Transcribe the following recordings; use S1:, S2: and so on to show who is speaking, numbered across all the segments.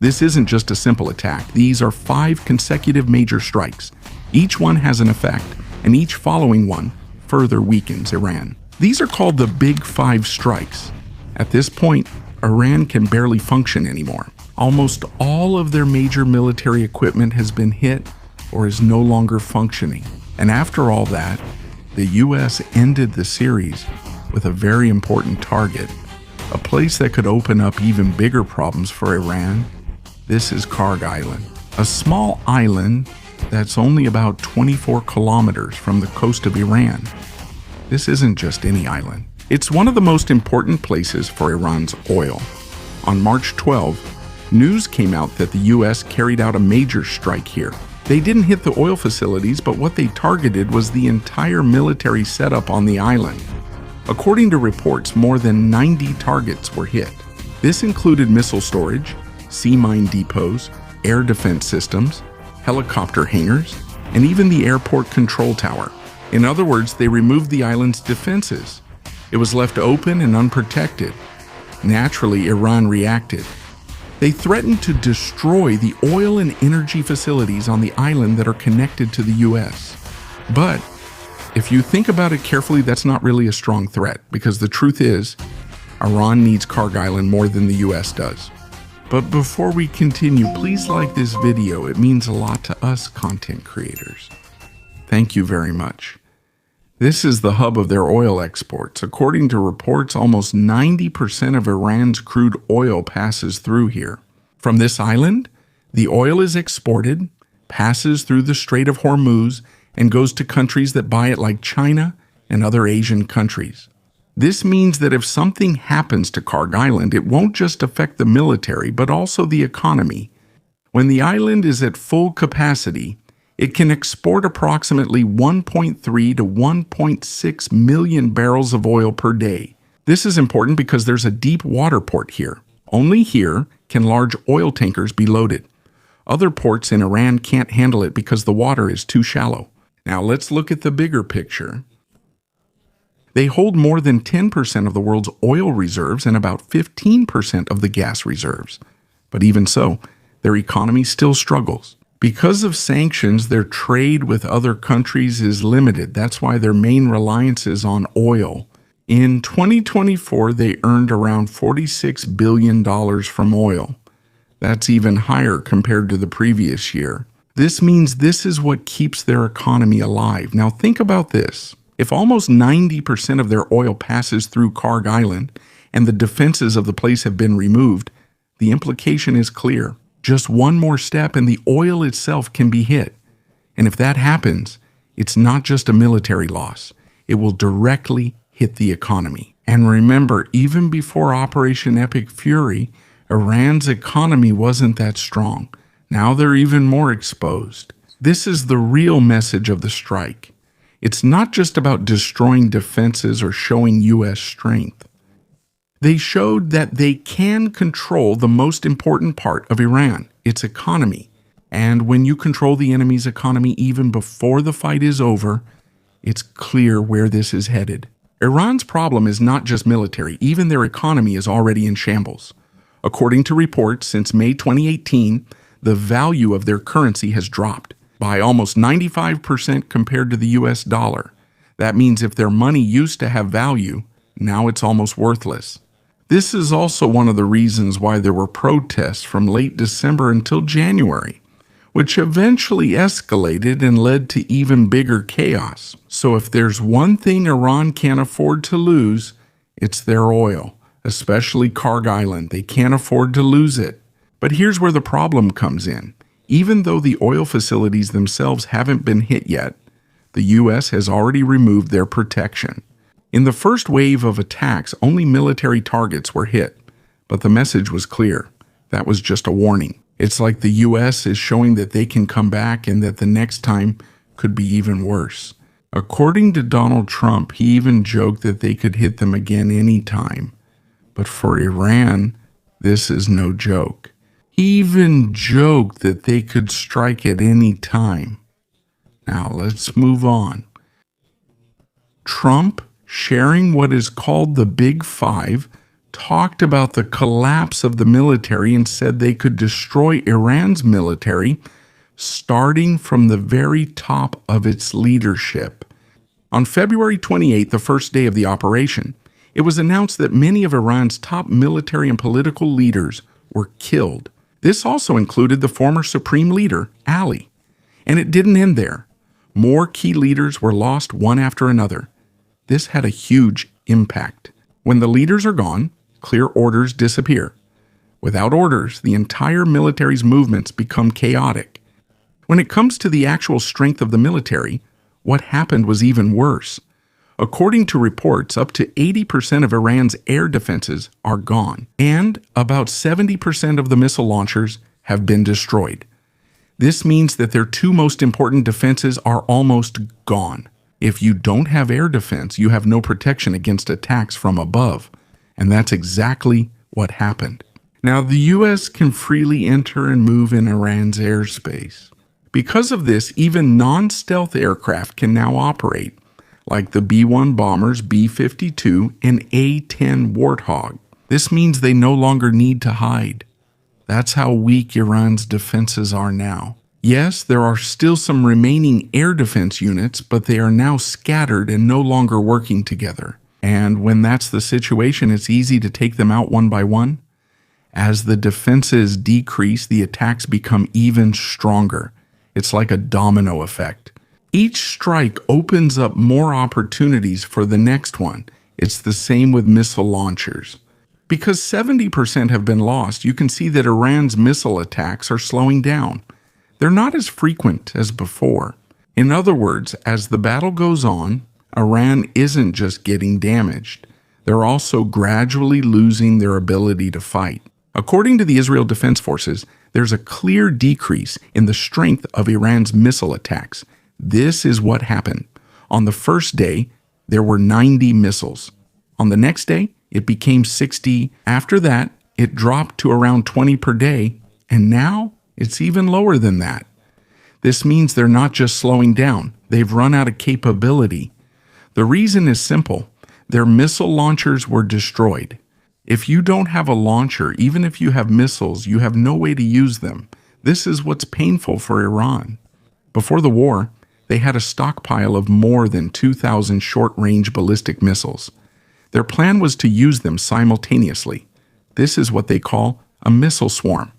S1: This isn't just a simple attack. These are 5 consecutive major strikes. Each one has an effect, and each following one further weakens Iran. These are called the Big 5 strikes. At this point, Iran can barely function anymore. Almost all of their major military equipment has been hit or is no longer functioning. And after all that, the US ended the series with a very important target, a place that could open up even bigger problems for Iran. This is Karg Island, a small island that's only about 24 kilometers from the coast of Iran. This isn't just any island. It's one of the most important places for Iran's oil. On March 12, news came out that the US carried out a major strike here. They didn't hit the oil facilities, but what they targeted was the entire military setup on the island. According to reports, more than 90 targets were hit. This included missile storage, sea mine depots, air defense systems, helicopter hangars, and even the airport control tower. In other words, they removed the island's defenses. It was left open and unprotected. Naturally, Iran reacted. They threatened to destroy the oil and energy facilities on the island that are connected to the US. But if you think about it carefully, that's not really a strong threat, because the truth is, Iran needs Karg Island more than the US does. But before we continue, please like this video. It means a lot to us content creators. Thank you very much. This is the hub of their oil exports. According to reports, almost 90% of Iran's crude oil passes through here. From this island, the oil is exported, passes through the Strait of Hormuz, and goes to countries that buy it like China and other Asian countries. This means that if something happens to Karg Island, it won't just affect the military, but also the economy. When the island is at full capacity, it can export approximately 1.3 to 1.6 million barrels of oil per day. This is important because there's a deep water port here. Only here can large oil tankers be loaded. Other ports in Iran can't handle it because the water is too shallow. Now let's look at the bigger picture. They hold more than 10% of the world's oil reserves and about 15% of the gas reserves. But even so, their economy still struggles. Because of sanctions, their trade with other countries is limited. That's why their main reliance is on oil. In 2024, they earned around $46 billion from oil. That's even higher compared to the previous year. This means this is what keeps their economy alive. Now think about this. If almost 90% of their oil passes through Karg Island and the defenses of the place have been removed, the implication is clear. Just one more step and the oil itself can be hit. And if that happens, it's not just a military loss. It will directly hit the economy. And remember, even before Operation Epic Fury, Iran's economy wasn't that strong. Now they're even more exposed. This is the real message of the strike. It's not just about destroying defenses or showing US strength. They showed that they can control the most important part of Iran, its economy. And when you control the enemy's economy even before the fight is over, it's clear where this is headed. Iran's problem is not just military, even their economy is already in shambles. According to reports, since May 2018, the value of their currency has dropped by almost 95% compared to the US dollar. That means if their money used to have value, now it's almost worthless. This is also one of the reasons why there were protests from late December until January, which eventually escalated and led to even bigger chaos. So if there's one thing Iran can't afford to lose, it's their oil, especially Karg Island. They can't afford to lose it. But here's where the problem comes in. Even though the oil facilities themselves haven't been hit yet, the US has already removed their protection. In the first wave of attacks, only military targets were hit, but the message was clear. That was just a warning. It's like the US is showing that they can come back and that the next time could be even worse. According to Donald Trump, he even joked that they could hit them again anytime. But for Iran, this is no joke. He even joked that they could strike at any time. Now let's move on. Trump sharing what is called the Big Five talked about the collapse of the military and said they could destroy Iran's military, starting from the very top of its leadership. On February 28, the first day of the operation, it was announced that many of Iran's top military and political leaders were killed. This also included the former supreme leader, Ali. And it didn't end there. More key leaders were lost one after another. This had a huge impact. When the leaders are gone, clear orders disappear. Without orders, the entire military's movements become chaotic. When it comes to the actual strength of the military, what happened was even worse. According to reports, up to 80% of Iran's air defenses are gone, and about 70% of the missile launchers have been destroyed. This means that their two most important defenses are almost gone. If you don't have air defense, you have no protection against attacks from above, and that's exactly what happened. Now, the U.S. can freely enter and move in Iran's airspace. Because of this, even non-stealth aircraft can now operate, like the B-1 bombers, B-52, and A-10 Warthog. This means they no longer need to hide. That's how weak Iran's defenses are now. Yes, there are still some remaining air defense units, but they are now scattered and no longer working together. And when that's the situation, it's easy to take them out one by one. As the defenses decrease, the attacks become even stronger. It's like a domino effect. Each strike opens up more opportunities for the next one. It's the same with missile launchers. Because 70% have been lost, you can see that Iran's missile attacks are slowing down. They're not as frequent as before. In other words, as the battle goes on, Iran isn't just getting damaged. They're also gradually losing their ability to fight. According to the Israel Defense Forces, there's a clear decrease in the strength of Iran's missile attacks. This is what happened. On the first day, there were 90 missiles. On the next day, it became 60. After that, it dropped to around 20 per day, and now it's even lower than that. This means they're not just slowing down, they've run out of capability. The reason is simple. Their missile launchers were destroyed. If you don't have a launcher, even if you have missiles, you have no way to use them. This is what's painful for Iran. Before the war, they had a stockpile of more than 2,000 short-range ballistic missiles. Their plan was to use them simultaneously. This is what they call a missile swarm.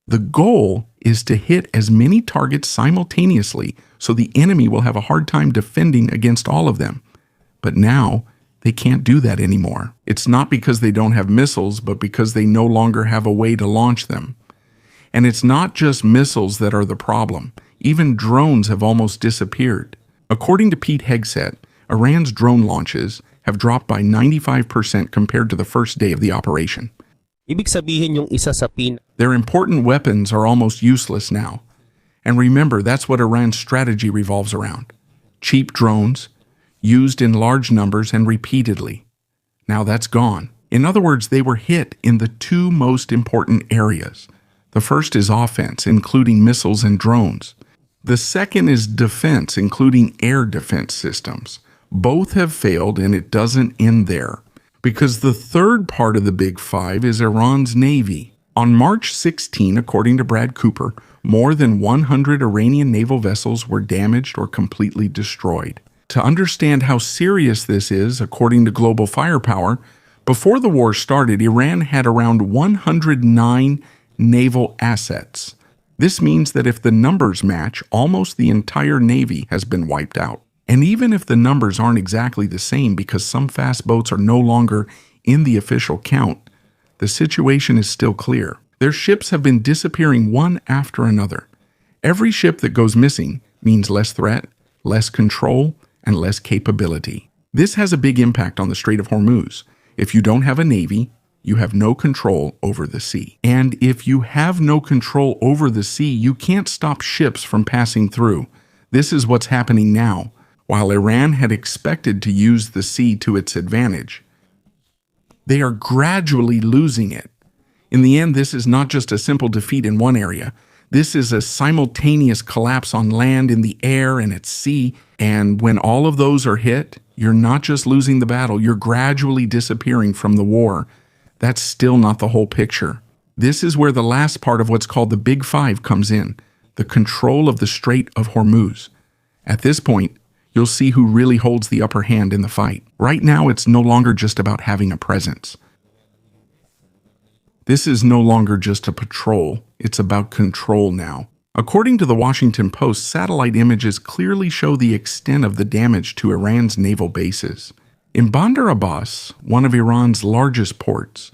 S1: The goal is to hit as many targets simultaneously so the enemy will have a hard time defending against all of them. But now, they can't do that anymore. It's not because they don't have missiles, but because they no longer have a way to launch them. And it's not just missiles that are the problem. Even drones have almost disappeared. According to Pete Hegseth, Iran's drone launches have dropped by 95% compared to the first day of the operation.
S2: Ibig sabihin yung isa sa
S1: Their important weapons are almost useless now. And remember, that's what Iran's strategy revolves around. Cheap drones, used in large numbers and repeatedly. Now that's gone. In other words, they were hit in the two most important areas. The first is offense, including missiles and drones. The second is defense, including air defense systems. Both have failed, and it doesn't end there. Because the third part of the Big Five is Iran's Navy. On March 16, according to Brad Cooper, more than 100 Iranian naval vessels were damaged or completely destroyed. To understand how serious this is, according to Global Firepower, before the war started, Iran had around 109 naval assets. This means that if the numbers match, almost the entire Navy has been wiped out. And even if the numbers aren't exactly the same because some fast boats are no longer in the official count, the situation is still clear. Their ships have been disappearing one after another. Every ship that goes missing means less threat, less control, and less capability. This has a big impact on the Strait of Hormuz. If you don't have a navy, you have no control over the sea. And if you have no control over the sea, you can't stop ships from passing through. This is what's happening now. While Iran had expected to use the sea to its advantage, they are gradually losing it. In the end, this is not just a simple defeat in one area. This is a simultaneous collapse on land, in the air, and at sea. And when all of those are hit, you're not just losing the battle, you're gradually disappearing from the war. That's still not the whole picture. This is where the last part of what's called the Big Five comes in, the control of the Strait of Hormuz. At this point, you'll see who really holds the upper hand in the fight. Right now, it's no longer just about having a presence. This is no longer just a patrol, it's about control now. According to the Washington Post, satellite images clearly show the extent of the damage to Iran's naval bases. In Bandar Abbas, one of Iran's largest ports,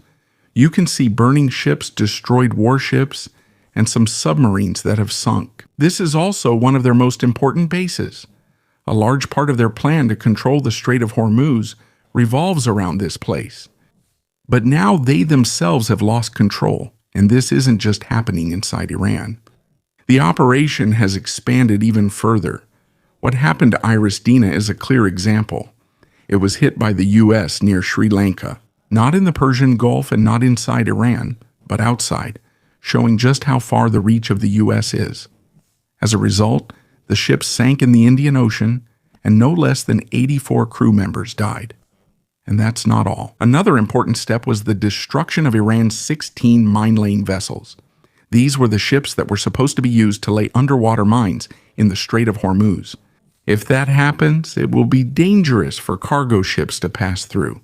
S1: you can see burning ships, destroyed warships, and some submarines that have sunk. This is also one of their most important bases. A large part of their plan to control the Strait of Hormuz revolves around this place. But now they themselves have lost control, and this isn't just happening inside Iran. The operation has expanded even further. What happened to Iris Dina is a clear example. It was hit by the U.S. near Sri Lanka, not in the Persian Gulf and not inside Iran, but outside, showing just how far the reach of the U.S. is. As a result, the ship sank in the Indian Ocean, and no less than 84 crew members died. And that's not all. Another important step was the destruction of Iran's 16 mine-laying vessels. These were the ships that were supposed to be used to lay underwater mines in the Strait of Hormuz. If that happens, it will be dangerous for cargo ships to pass through.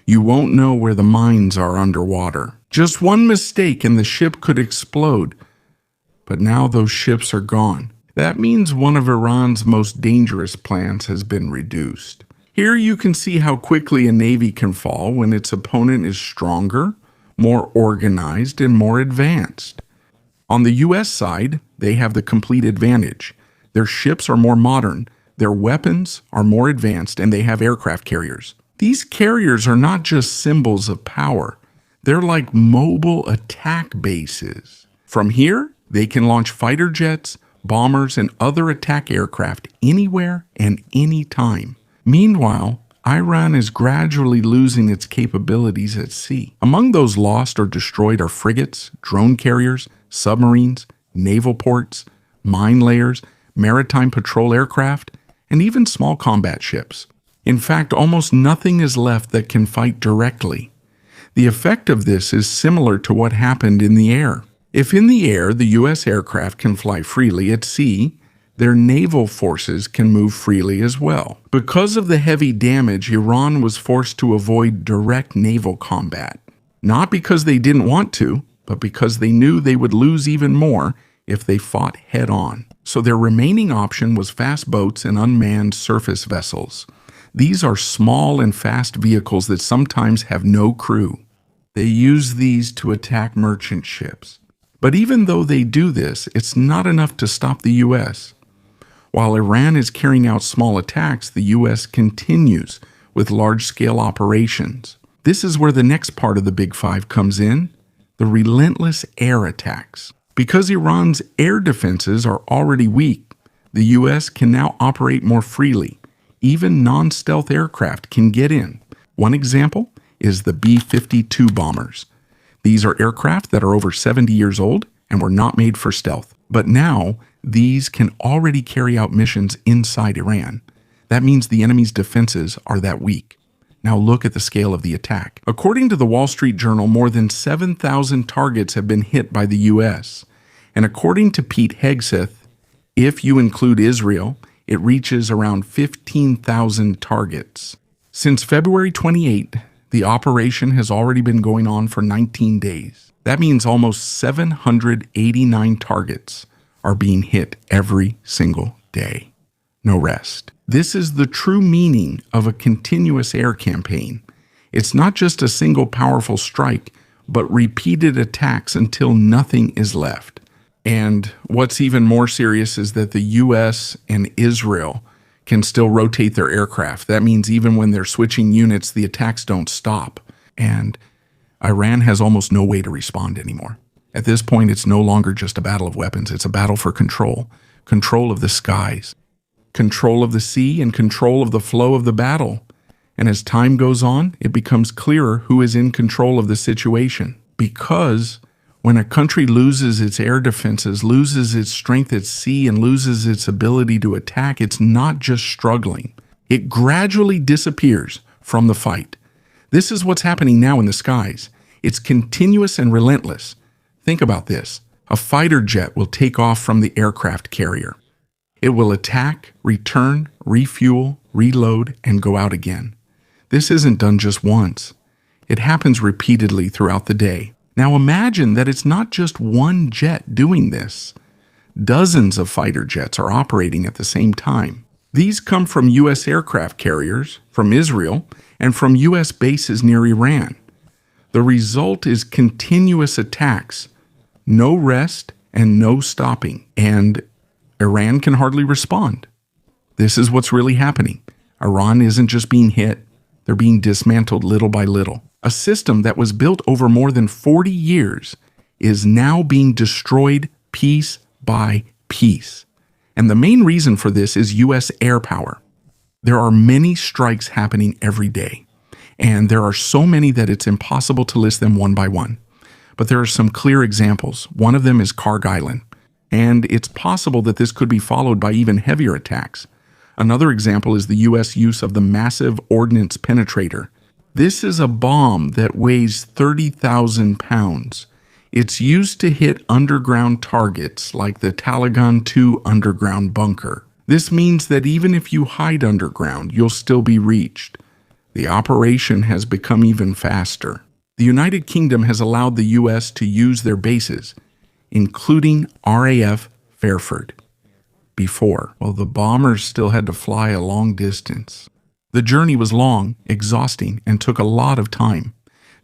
S1: You won't know where the mines are underwater. Just one mistake and the ship could explode. But now those ships are gone. That means one of Iran's most dangerous plans has been reduced. Here you can see how quickly a navy can fall when its opponent is stronger, more organized, and more advanced. On the U.S. side, they have the complete advantage. Their ships are more modern, their weapons are more advanced, and they have aircraft carriers. These carriers are not just symbols of power. They're like mobile attack bases. From here, they can launch fighter jets, bombers, and other attack aircraft anywhere and anytime. Meanwhile, Iran is gradually losing its capabilities at sea. Among those lost or destroyed are frigates, drone carriers, submarines, naval ports, mine layers, maritime patrol aircraft, and even small combat ships. In fact, almost nothing is left that can fight directly. The effect of this is similar to what happened in the air. If in the air the U.S. aircraft can fly freely, at sea, their naval forces can move freely as well. Because of the heavy damage, Iran was forced to avoid direct naval combat. Not because they didn't want to, but because they knew they would lose even more if they fought head-on. So their remaining option was fast boats and unmanned surface vessels. These are small and fast vehicles that sometimes have no crew. They use these to attack merchant ships. But even though they do this, it's not enough to stop the U.S. While Iran is carrying out small attacks, the U.S. continues with large-scale operations. This is where the next part of the Big Five comes in, the relentless air attacks. Because Iran's air defenses are already weak, the U.S. can now operate more freely. Even non-stealth aircraft can get in. One example is the B-52 bombers. These are aircraft that are over 70 years old and were not made for stealth. But now, these can already carry out missions inside Iran. That means the enemy's defenses are that weak. Now look at the scale of the attack. According to the Wall Street Journal, more than 7,000 targets have been hit by the U.S. And according to Pete Hegseth, if you include Israel, it reaches around 15,000 targets. Since February 28, the operation has already been going on for 19 days. That means almost 789 targets are being hit every single day. No rest. This is the true meaning of a continuous air campaign. It's not just a single powerful strike, but repeated attacks until nothing is left. And what's even more serious is that the U.S. and Israel can still rotate their aircraft. That means even when they're switching units, the attacks don't stop. And Iran has almost no way to respond anymore. At this point, it's no longer just a battle of weapons. It's a battle for control. Control of the skies, control of the sea, and control of the flow of the battle. And as time goes on, it becomes clearer who is in control of the situation. Because when a country loses its air defenses, loses its strength at sea, and loses its ability to attack, it's not just struggling. It gradually disappears from the fight. This is what's happening now in the skies. It's continuous and relentless. Think about this. A fighter jet will take off from the aircraft carrier. It will attack, return, refuel, reload, and go out again. This isn't done just once. It happens repeatedly throughout the day. Now imagine that it's not just one jet doing this. Dozens of fighter jets are operating at the same time. These come from U.S. aircraft carriers, from Israel, and from U.S. bases near Iran. The result is continuous attacks, no rest and no stopping, and Iran can hardly respond. This is what's really happening. Iran isn't just being hit, they're being dismantled little by little. A system that was built over more than 40 years is now being destroyed piece by piece. And the main reason for this is U.S. air power. There are many strikes happening every day, and there are so many that it's impossible to list them one by one. But there are some clear examples. One of them is Karg Island, and it's possible that this could be followed by even heavier attacks. Another example is the U.S. use of the massive ordnance penetrator. This is a bomb that weighs 30,000 pounds. It's used to hit underground targets like the Talagan 2 underground bunker. This means that even if you hide underground, you'll still be reached. The operation has become even faster. The United Kingdom has allowed the U.S. to use their bases, including RAF Fairford. Before, the bombers still had to fly a long distance. The journey was long, exhausting, and took a lot of time.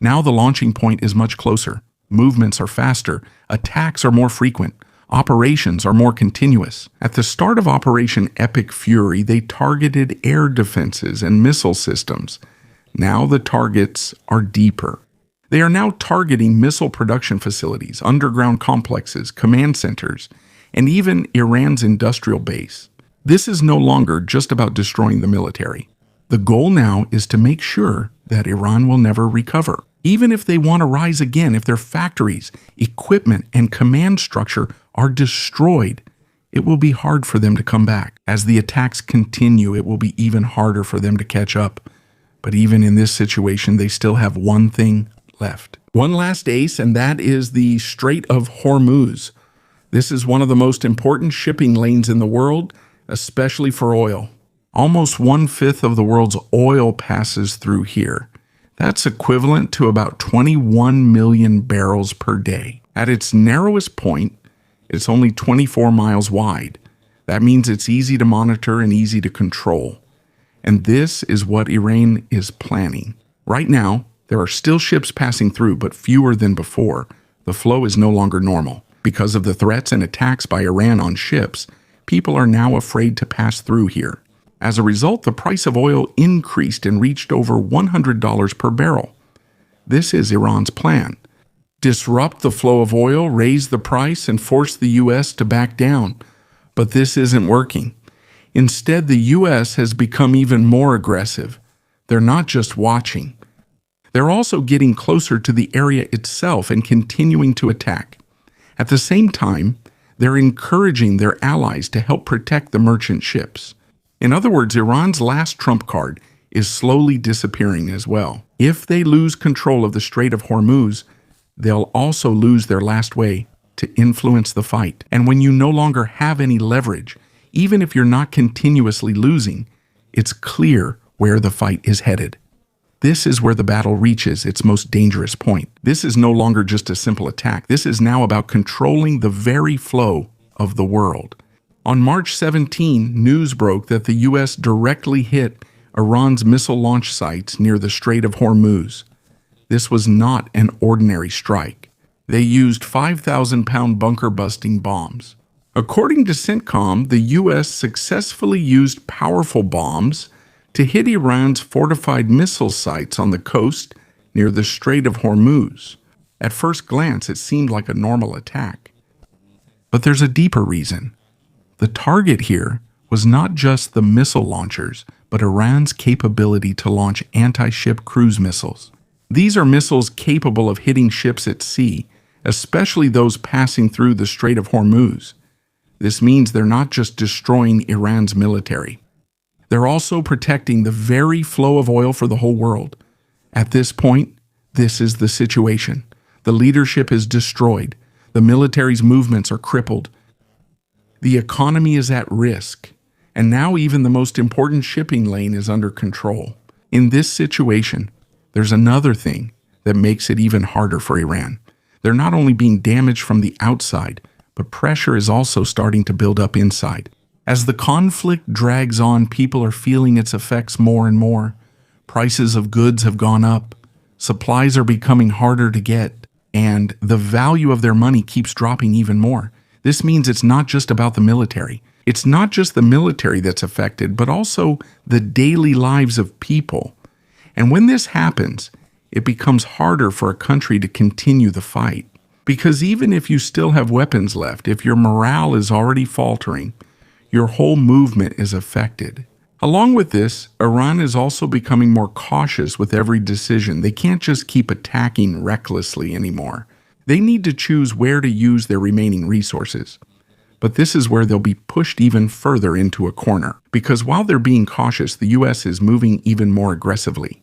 S1: Now the launching point is much closer. Movements are faster, attacks are more frequent, operations are more continuous. At the start of Operation Epic Fury, they targeted air defenses and missile systems. Now the targets are deeper. They are now targeting missile production facilities, underground complexes, command centers, and even Iran's industrial base. This is no longer just about destroying the military. The goal now is to make sure that Iran will never recover. Even if they want to rise again, if their factories, equipment, and command structure are destroyed, it will be hard for them to come back. As the attacks continue, it will be even harder for them to catch up. But even in this situation, they still have one thing left. One last ace, and that is the Strait of Hormuz. This is one of the most important shipping lanes in the world, especially for oil. Almost 1/5 of the world's oil passes through here. That's equivalent to about 21 million barrels per day. At its narrowest point, it's only 24 miles wide. That means it's easy to monitor and easy to control. And this is what Iran is planning. Right now, there are still ships passing through, but fewer than before. The flow is no longer normal. Because of the threats and attacks by Iran on ships, people are now afraid to pass through here. As a result, the price of oil increased and reached over $100 per barrel. This is Iran's plan. Disrupt the flow of oil, raise the price, and force the U.S. to back down. But this isn't working. Instead, the U.S. has become even more aggressive. They're not just watching. They're also getting closer to the area itself and continuing to attack. At the same time, they're encouraging their allies to help protect the merchant ships. In other words, Iran's last trump card is slowly disappearing as well. If they lose control of the Strait of Hormuz, they'll also lose their last way to influence the fight. And when you no longer have any leverage, even if you're not continuously losing, it's clear where the fight is headed. This is where the battle reaches its most dangerous point. This is no longer just a simple attack. This is now about controlling the very flow of the world. On March 17, news broke that the U.S. directly hit Iran's missile launch sites near the Strait of Hormuz. This was not an ordinary strike. They used 5,000-pound bunker-busting bombs. According to CENTCOM, the U.S. successfully used powerful bombs to hit Iran's fortified missile sites on the coast near the Strait of Hormuz. At first glance, it seemed like a normal attack. But there's a deeper reason. The target here was not just the missile launchers, but Iran's capability to launch anti-ship cruise missiles. These are missiles capable of hitting ships at sea, especially those passing through the Strait of Hormuz. This means they're not just destroying Iran's military. They're also protecting the very flow of oil for the whole world. At this point, This is the situation. The leadership is destroyed. The military's movements are crippled. The economy is at risk. And now even the most important shipping lane is under control. In this situation, there's another thing that makes it even harder for Iran. They're not only being damaged from the outside, but pressure is also starting to build up inside. As the conflict drags on, people are feeling its effects more and more. Prices of goods have gone up. Supplies are becoming harder to get, and the value of their money keeps dropping even more. This means it's not just about the military. It's not just the military that's affected, but also the daily lives of people. And when this happens, it becomes harder for a country to continue the fight. Because even if you still have weapons left, if your morale is already faltering, your whole movement is affected. Along with this, Iran is also becoming more cautious with every decision. They can't just keep attacking recklessly anymore. They need to choose where to use their remaining resources. But this is where they'll be pushed even further into a corner. Because while they're being cautious, the U.S. is moving even more aggressively.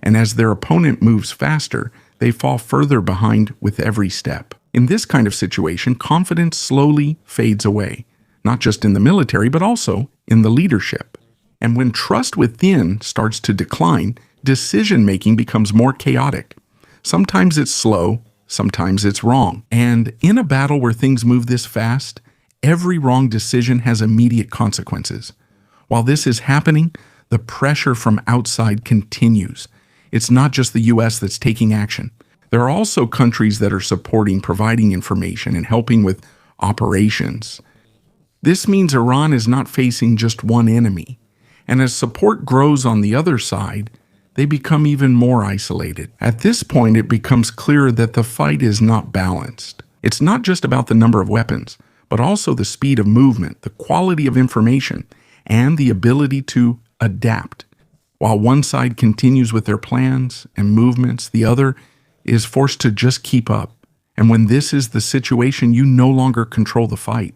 S1: And as their opponent moves faster, they fall further behind with every step. In this kind of situation, confidence slowly fades away, not just in the military, but also in the leadership. And when trust within starts to decline, decision-making becomes more chaotic. Sometimes it's slow, sometimes it's wrong. And in a battle where things move this fast, every wrong decision has immediate consequences. While this is happening, the pressure from outside continues. It's not just the U.S. that's taking action. There are also countries that are supporting, providing information, and helping with operations. This means Iran is not facing just one enemy. And as support grows on the other side, they become even more isolated. At this point, it becomes clear that the fight is not balanced. It's not just about the number of weapons, but also the speed of movement, the quality of information, and the ability to adapt. While one side continues with their plans and movements, the other is forced to just keep up. And when this is the situation, you no longer control the fight.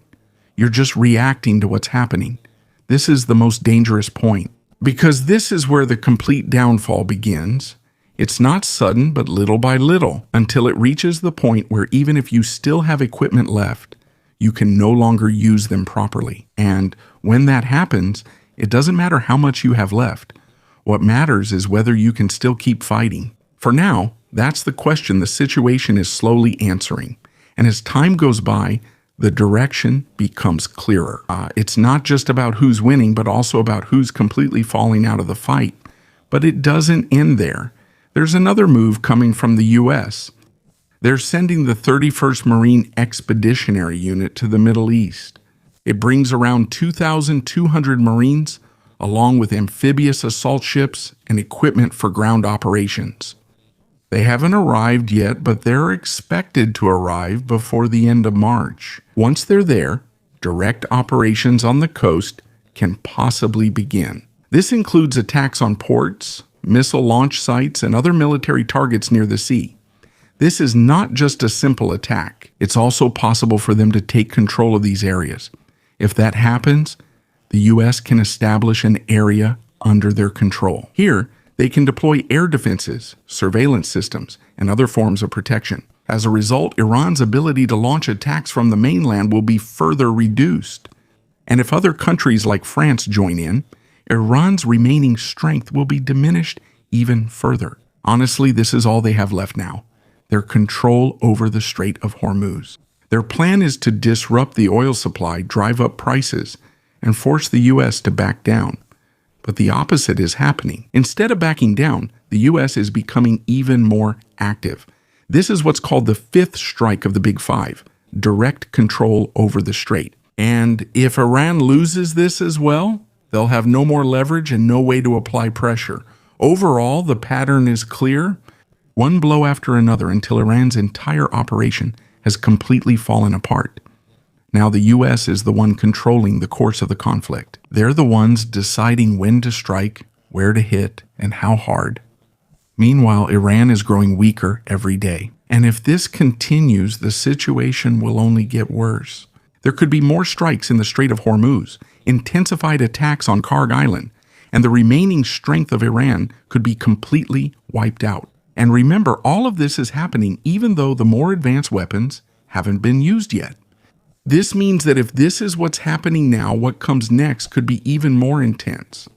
S1: You're just reacting to what's happening. This is the most dangerous point, because this is where the complete downfall begins. It's not sudden, but little by little, until it reaches the point where even if you still have equipment left, you can no longer use them properly. And when that happens, it doesn't matter how much you have left. What matters is whether you can still keep fighting. For now, that's the question the situation is slowly answering. And as time goes by, the direction becomes clearer. It's not just about who's winning, but also about who's completely falling out of the fight. But it doesn't end there. There's another move coming from the U.S. They're sending the 31st Marine Expeditionary Unit to the Middle East. It brings around 2,200 Marines, along with amphibious assault ships and equipment for ground operations. They haven't arrived yet, but they're expected to arrive before the end of March. Once they're there, direct operations on the coast can possibly begin. This includes attacks on ports, missile launch sites, and other military targets near the sea. This is not just a simple attack. It's also possible for them to take control of these areas. If that happens, the U.S. can establish an area under their control. Here, they can deploy air defenses, surveillance systems, and other forms of protection. As a result, Iran's ability to launch attacks from the mainland will be further reduced. And if other countries like France join in, Iran's remaining strength will be diminished even further. Honestly, this is all they have left now: their control over the Strait of Hormuz. Their plan is to disrupt the oil supply, drive up prices, and force the U.S. to back down. But the opposite is happening. Instead of backing down, the U.S. is becoming even more active. This is what's called the fifth strike of the Big Five: direct control over the Strait. And if Iran loses this as well, they'll have no more leverage and no way to apply pressure. Overall, the pattern is clear: one blow after another until Iran's entire operation has completely fallen apart. Now the U.S. is the one controlling the course of the conflict. They're the ones deciding when to strike, where to hit, and how hard. Meanwhile, Iran is growing weaker every day. And if this continues, the situation will only get worse. There could be more strikes in the Strait of Hormuz, intensified attacks on Karg Island, and the remaining strength of Iran could be completely wiped out. And remember, all of this is happening even though the more advanced weapons haven't been used yet. This means that if this is what's happening now, what comes next could be even more intense.